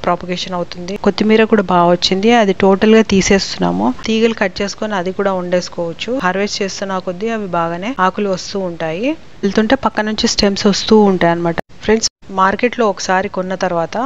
Propagation అవుతుంది. కొత్తిమీర కూడా బాగా వచ్చింది, అది టోటల్ గా తీసేస్తున్నాము. తీగలు కట్ చేసుకొని అది కూడా వండేసుకోవచ్చు. హార్వెస్ట్ చేస్తున్న కొద్దీ అవి బాగానే ఆకులు వస్తూ ఉంటాయి. వెళ్తుంటే పక్క నుంచి స్టెమ్స్ వస్తూ ఉంటాయి అన్నమాట. ఫ్రెండ్స్, మార్కెట్లో ఒకసారి కొన్న తర్వాత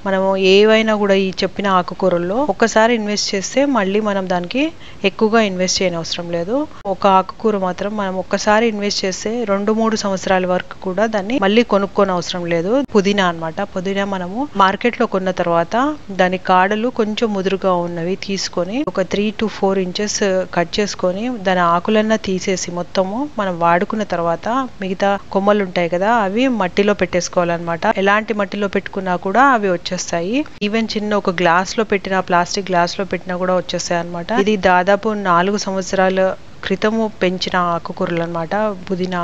మనము ఏవైనా కూడా ఈ చెప్పిన ఆకుకూరల్లో ఒక్కసారి ఇన్వెస్ట్ చేస్తే మళ్ళీ మనం దానికి ఎక్కువగా ఇన్వెస్ట్ చేయని అవసరం లేదు. ఒక ఆకుకూర మాత్రం మనం ఒక్కసారి ఇన్వెస్ట్ చేస్తే 2-3 సంవత్సరాల వరకు కూడా దాన్ని మళ్ళీ కొనుక్కోని అవసరం లేదు. పుదీనా అన్నమాట. పుదీనా మనము మార్కెట్లో కొన్న తర్వాత దాని కాడలు కొంచెం ముదురుగా ఉన్నవి తీసుకొని ఒక 3 to 4 ఇంచెస్ కట్ చేసుకొని దాని ఆకులన్నా తీసేసి మొత్తము మనం వాడుకున్న తర్వాత మిగతా కొమ్మలు ఉంటాయి కదా, అవి మట్టిలో పెట్టేసుకోవాలన్నమాట. ఎలాంటి మట్టిలో పెట్టుకున్నా కూడా అవి వచ్చేస్తాయి. ఈవెన్ చిన్న ఒక గ్లాస్ లో పెట్టినా, ప్లాస్టిక్ గ్లాస్ లో పెట్టినా కూడా వచ్చేస్తాయి అన్నమాట. ఇది దాదాపు 4 సంవత్సరాల క్రితము పెంచిన ఆకుకూరలు అన్నమాట, పుదీనా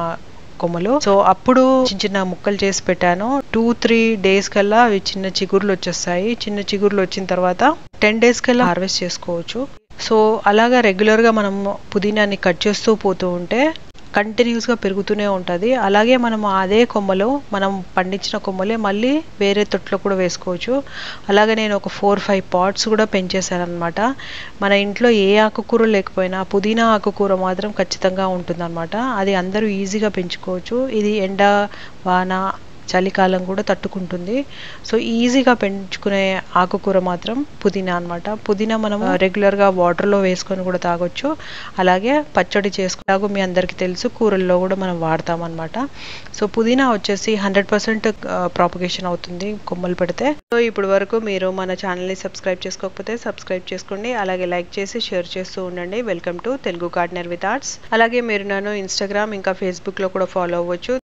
కొమ్మలు. సో అప్పుడు చిన్న ముక్కలు చేసి పెట్టాను. 2-3 డేస్ కల్లా అవి చిన్న చిగుర్లు వచ్చేస్తాయి. చిన్న చిగుర్లు వచ్చిన తర్వాత 10 డేస్ కల్లా హార్వెస్ట్ చేసుకోవచ్చు. సో అలాగా రెగ్యులర్ గా మనం పుదీనాని కట్ చేస్తూ పోతూ ఉంటే కంటిన్యూస్ గా పెరుగుతూనే ఉంటుంది. అలాగే మనం అదే కొమ్మలు, మనం పండించిన కొమ్మలే మళ్ళీ వేరే తొట్లో కూడా వేసుకోవచ్చు. అలాగే నేను ఒక 4-5 పాట్స్ కూడా పెంచేశాను అనమాట. మన ఇంట్లో ఏ ఆకుకూర లేకపోయినా పుదీనా ఆకుకూర మాత్రం ఖచ్చితంగా ఉంటుంది అనమాట. అది అందరూ ఈజీగా పెంచుకోవచ్చు. ఇది ఎండ, వాన, చలికాలం కూడా తట్టుకుంటుంది. సో ఈజీగా పెంచుకునే ఆకుకూర మాత్రం పుదీనా అన్నమాట. పుదీనా మనం రెగ్యులర్ గా వాటర్ లో వేసుకొని కూడా తాగొచ్చు. అలాగే పచ్చడి చేసుకున్నాక మీ అందరికి తెలుసు, కూరల్లో కూడా మనం వాడతాం అన్నమాట. సో పుదీనా వచ్చేసి 100% ప్రాపగేషన్ అవుతుంది కొమ్మలు పెడితే. సో ఇప్పుడు వరకు మీరు మన ఛానల్ ని సబ్స్క్రైబ్ చేసుకోకపోతే సబ్స్క్రైబ్ చేసుకోండి. అలాగే లైక్ చేసి షేర్ చేస్తూ ఉండండి. Welcome to Telugu gardener with arts. అలాగే మీరు నన్ను ఇన్స్టాగ్రామ్ ఇంకా ఫేస్బుక్ లో కూడా ఫాలో అవ్వచ్చు.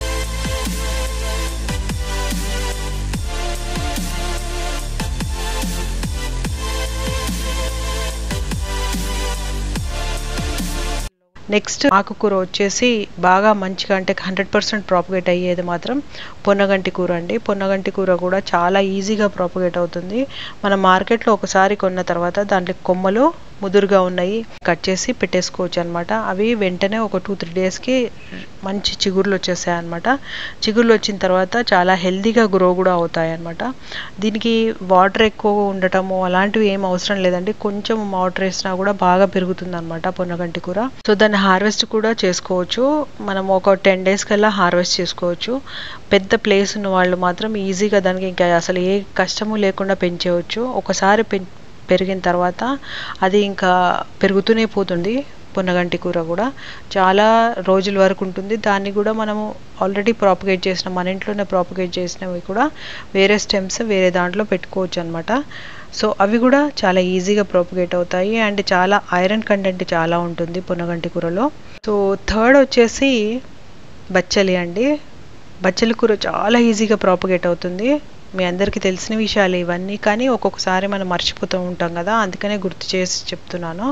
నెక్స్ట్ ఆకుకూర వచ్చేసి బాగా మంచిగా అంటే 100% ప్రాపగేట్ అయ్యేది మాత్రం పొన్నగంటి కూర అండి. పొన్నగంటి కూర కూడా చాలా ఈజీగా ప్రాపగేట్ అవుతుంది. మనం మార్కెట్లో ఒకసారి కొన్న తర్వాత దాంట్లో కొమ్మలు ముదురుగా ఉన్నాయి కట్ చేసి పెట్టేసుకోవచ్చు అనమాట. అవి వెంటనే ఒక 2-3 డేస్కి మంచి చిగుర్లు వచ్చేసాయి అనమాట. చిగుర్లు వచ్చిన తర్వాత చాలా హెల్దీగా గ్రో కూడా అవుతాయి అనమాట. దీనికి వాటర్ ఎక్కువ ఉండటము అలాంటివి ఏం అవసరం లేదండి. కొంచెం వాటర్ వేసినా కూడా బాగా పెరుగుతుంది అనమాట పొన్నగంటి కూర. సో దాన్ని హార్వెస్ట్ కూడా చేసుకోవచ్చు. మనం ఒక 10 డేస్ కల్లా హార్వెస్ట్ చేసుకోవచ్చు. పెద్ద ప్లేస్ ఉన్న వాళ్ళు మాత్రం ఈజీగా దానికి ఇంకా అసలు ఏ కష్టము లేకుండా పెంచేయవచ్చు. ఒకసారి పెరిగిన తర్వాత అది ఇంకా పెరుగుతూనే పోతుంది. పొన్నగంటి కూర కూడా చాలా రోజుల వరకు ఉంటుంది. దాన్ని కూడా మనము ఆల్రెడీ ప్రాపగేట్ చేసిన, మన ఇంట్లోనే ప్రాపగేట్ చేసినవి కూడా వేరే స్టెమ్స్ వేరే దాంట్లో పెట్టుకోవచ్చు అనమాట. సో అవి కూడా చాలా ఈజీగా ప్రాపగేట్ అవుతాయి. అండ్ చాలా ఐరన్ కంటెంట్ చాలా ఉంటుంది పొన్నగంటి కూరలో. సో థర్డ్ వచ్చేసి బచ్చలి అండి. బచ్చలి కూర చాలా ఈజీగా ప్రాపగేట్ అవుతుంది. మీ అందరికీ తెలిసిన విషయాలు ఇవన్నీ, కానీ ఒక్కొక్కసారి మనం మర్చిపోతూ ఉంటాం కదా, అందుకనే గుర్తు చేసి చెప్తున్నాను.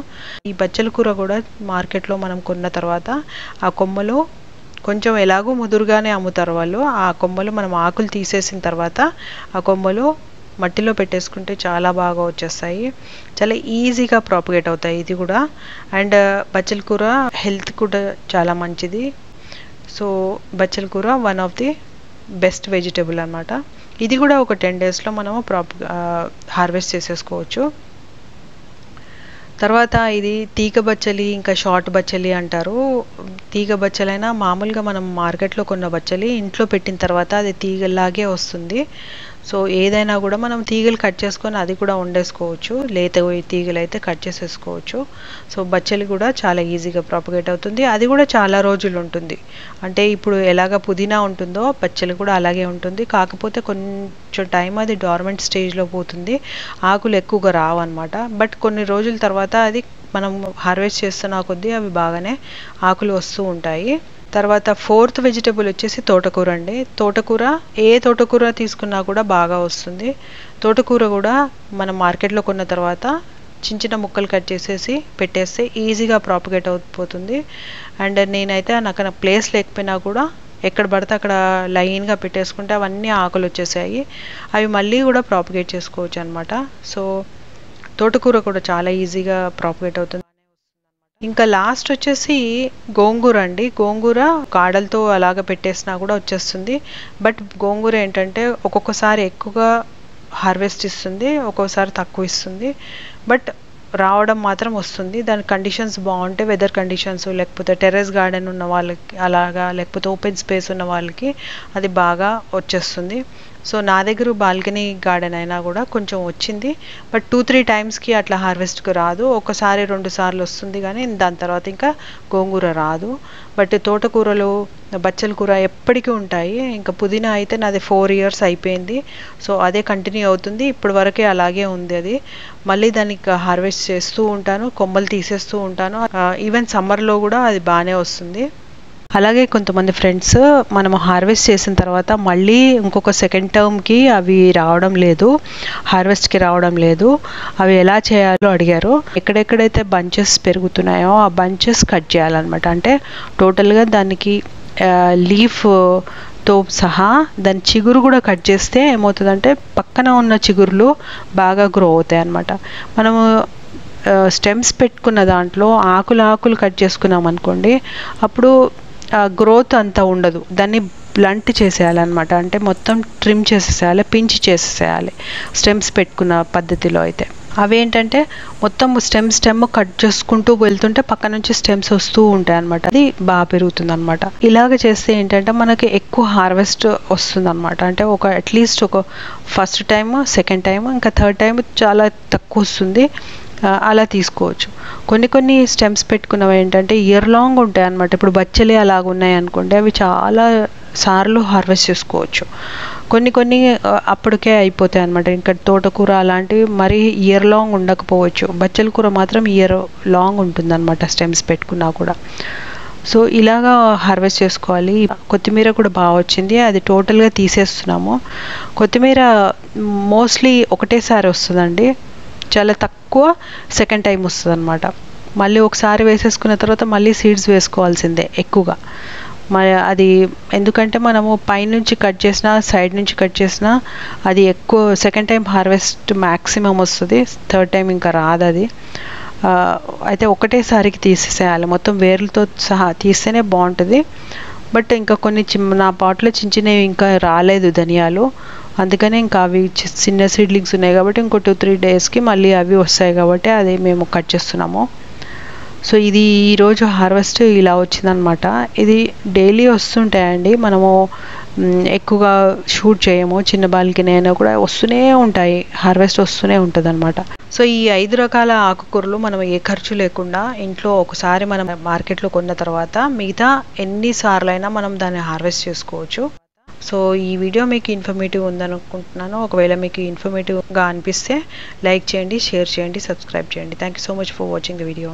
ఈ బచ్చలి కూర కూడా మార్కెట్లో మనం కొన్న తర్వాత ఆ కొమ్మలు కొంచెం ఎలాగో ముదురుగానే అమ్ముతారు వాళ్ళు. ఆ కొమ్మలు మనం ఆకులు తీసేసిన తర్వాత ఆ కొమ్మలు మట్టిలో పెట్టేసుకుంటే చాలా బాగా వచ్చేస్తాయి. చాలా ఈజీగా ప్రాపగేట్ అవుతాయి ఇది కూడా. అండ్ బచ్చలి కూర హెల్త్ కూడా చాలా మంచిది. సో బచ్చలి కూర one of the best vegetable అన్నమాట. ఇది కూడా ఒక 10 డేస్లో మనము హార్వెస్ట్ చేసేసుకోవచ్చు. తర్వాత ఇది తీగ బచ్చలి ఇంకా షార్ట్ బచ్చలి అంటారు. తీగ బచ్చలైనా మామూలుగా మనం మార్కెట్లో కొన్న బచ్చలి ఇంట్లో పెట్టిన తర్వాత అది తీగలాగే వస్తుంది. సో ఏదైనా కూడా మనం తీగలు కట్ చేసుకొని అది కూడా వండేసుకోవచ్చు. లేత తీగలు అయితే కట్ చేసేసుకోవచ్చు. సో బచ్చలి కూడా చాలా ఈజీగా ప్రాపగేట్ అవుతుంది. అది కూడా చాలా రోజులు ఉంటుంది. అంటే ఇప్పుడు ఎలాగ పుదీనా ఉంటుందో బచ్చలి కూడా అలాగే ఉంటుంది. కాకపోతే కొంచెం టైం అది డార్మెంట్ స్టేజ్లో పోతుంది. ఆకులు ఎక్కువగా రావు అనమాట. బట్ కొన్ని రోజుల తర్వాత అది మనం హార్వెస్ట్ చేస్తున్న కొద్దీ అవి బాగానే ఆకులు వస్తూ ఉంటాయి. తర్వాత ఫోర్త్ వెజిటబుల్ వచ్చేసి తోటకూర అండి. తోటకూర ఏ తోటకూర తీసుకున్నా కూడా బాగా వస్తుంది. తోటకూర కూడా మనం మార్కెట్లో కొన్న తర్వాత చిన్న చిన్న ముక్కలు కట్ చేసేసి పెట్టేస్తే ఈజీగా ప్రాపగేట్ అయిపోతుంది. అండ్ నేనైతే నాకు ప్లేస్ లేకపోయినా కూడా ఎక్కడ పడితే అక్కడ లైన్గా పెట్టేసుకుంటే అవన్నీ ఆకులు వచ్చేసాయి. అవి మళ్ళీ కూడా ప్రాపగేట్ చేసుకోవచ్చు అనమాట. సో తోటకూర కూడా చాలా ఈజీగా ప్రాపగేట్ అవుతుంది. ఇంకా లాస్ట్ వచ్చేసి గోంగూర అండి. గోంగూర కాడలతో అలాగ పెట్టేసినా కూడా వచ్చేస్తుంది. బట్ గోంగూర ఏంటంటే ఒక్కొక్కసారి ఎక్కువగా హార్వెస్ట్ ఇస్తుంది, ఒక్కోసారి తక్కువ ఇస్తుంది. బట్ రావడం మాత్రం వస్తుంది. దాని కండిషన్స్ బాగుంటే, వెదర్ కండిషన్స్, లేకపోతే టెర్రస్ గార్డెన్ ఉన్న వాళ్ళకి అలాగా, లేకపోతే ఓపెన్ స్పేస్ ఉన్న వాళ్ళకి అది బాగా వచ్చేస్తుంది. సో నా దగ్గర బాల్కనీ గార్డెన్ అయినా కూడా కొంచెం వచ్చింది. బట్ 2-3 టైమ్స్కి అట్లా హార్వెస్ట్కి రాదు. ఒకసారి 2 సార్లు వస్తుంది, కానీ దాని తర్వాత ఇంకా గోంగూర రాదు. బట్ తోటకూరలు, బచ్చల కూర ఎప్పటికీ ఉంటాయి. ఇంకా పుదీనా అయితే నాది 4 years అయిపోయింది. సో అదే కంటిన్యూ అవుతుంది, ఇప్పటి వరకే అలాగే ఉంది అది. మళ్ళీ దానికి హార్వెస్ట్ చేస్తూ ఉంటాను, కొమ్మలు తీసేస్తూ ఉంటాను. ఈవెన్ సమ్మర్లో కూడా అది బాగానే వస్తుంది. అలాగే కొంతమంది ఫ్రెండ్స్ మనము హార్వెస్ట్ చేసిన తర్వాత మళ్ళీ ఇంకొక సెకండ్ టర్మ్కి అవి రావడం లేదు, హార్వెస్ట్కి రావడం లేదు. అవి ఎలా చేయాలో అడిగారు. ఎక్కడెక్కడైతే బంచెస్ పెరుగుతున్నాయో ఆ బంచెస్ కట్ చేయాలన్నమాట. అంటే టోటల్గా దానికి లీఫ్తో సహా దాని చిగురు కూడా కట్ చేస్తే ఏమవుతుందంటే పక్కన ఉన్న చిగురులు బాగా గ్రో అవుతాయి అన్నమాట. మనము స్టెమ్స్ పెట్టుకున్న దాంట్లో ఆకులు కట్ చేసుకున్నాం అనుకోండి, అప్పుడు గ్రోత్ అంతా ఉండదు. దాన్ని బ్లంట్ చేసేయాలన్నమాట. అంటే మొత్తం ట్రిమ్ చేసేసేయాలి, పించి చేసేసేయాలి స్టెమ్స్ పెట్టుకున్న పద్ధతిలో అయితే. అవేంటంటే మొత్తం స్టెమ్ కట్ చేసుకుంటూ వెళ్తుంటే పక్క నుంచి స్టెమ్స్ వస్తూ ఉంటాయి అనమాట. అది బాగా పెరుగుతుంది అనమాట. ఇలాగ చేస్తే ఏంటంటే మనకి ఎక్కువ హార్వెస్ట్ వస్తుంది అనమాట. అంటే అట్లీస్ట్ ఒక ఫస్ట్ టైం, సెకండ్ టైం, ఇంకా థర్డ్ టైం చాలా తక్కువ వస్తుంది. అలా తీసుకోవచ్చు. కొన్ని స్టెమ్స్ పెట్టుకున్నవి ఏంటంటే ఇయర్ లాంగ్ ఉంటాయి అన్నమాట. ఇప్పుడు బచ్చలే అలాగ ఉన్నాయి అనుకోండి, అవి చాలా సార్లు హార్వెస్ట్ చేసుకోవచ్చు. కొన్ని అప్పటికే అయిపోతాయి అన్నమాట. ఇంకా తోటకూర అలాంటివి మరీ ఇయర్ లాంగ్ ఉండకపోవచ్చు. బచ్చల కూర మాత్రం ఇయర్ లాంగ్ ఉంటుందన్నమాట స్టెమ్స్ పెట్టుకున్నా కూడా. సో ఇలాగా హార్వెస్ట్ చేసుకోవాలి. కొత్తిమీర కూడా బాగా వచ్చింది, అది టోటల్గా తీసేస్తున్నాము. కొత్తిమీర మోస్ట్లీ ఒకటేసారి వస్తుందండి, చాలా తక్కువ సెకండ్ టైం వస్తుంది అనమాట. మళ్ళీ ఒకసారి వేసేసుకున్న తర్వాత మళ్ళీ సీడ్స్ వేసుకోవాల్సిందే ఎక్కువగా. మరి అది ఎందుకంటే మనము పైనుంచి కట్ చేసినా, సైడ్ నుంచి కట్ చేసినా అది ఎక్కువ సెకండ్ టైం హార్వెస్ట్ మ్యాక్సిమం వస్తుంది, థర్డ్ టైం ఇంకా రాదు అది. అయితే ఒకటేసారికి తీసేసేయాలి, మొత్తం వేర్లతో సహా తీస్తేనే బాగుంటుంది. బట్ ఇంకా నా పాట్లో చిన్నవి ఇంకా రాలేదు ధనియాలు, అందుకనే ఇంకా అవి చిన్న సీడ్లింగ్స్ ఉన్నాయి కాబట్టి ఇంకో 2-3 డేస్కి మళ్ళీ అవి వస్తాయి కాబట్టి అది మేము కట్ చేస్తున్నాము. సో ఇది ఈరోజు హార్వెస్ట్ ఇలా వచ్చిందనమాట. ఇది డైలీ వస్తుంటాయండి, మనము ఎక్కువగా షూట్ చేయము. చిన్న బాల్కనీ అయినా కూడా వస్తూనే ఉంటాయి, హార్వెస్ట్ వస్తూనే ఉంటుంది అనమాట. సో ఈ 5 రకాల ఆకుకూరలు మనం ఏ ఖర్చు లేకుండా ఇంట్లో ఒకసారి మనం మార్కెట్లో కొన్న తర్వాత మిగతా ఎన్నిసార్లైనా మనం దాన్ని హార్వెస్ట్ చేసుకోవచ్చు. సో ఈ వీడియో మీకు ఇన్ఫర్మేటివ్ ఉందనుకుంటున్నాను. ఒకవేళ మీకు ఇన్ఫర్మేటివ్గా అనిపిస్తే లైక్ చేయండి, షేర్ చేయండి, సబ్స్క్రైబ్ చేయండి. Thank you so much for watching the video.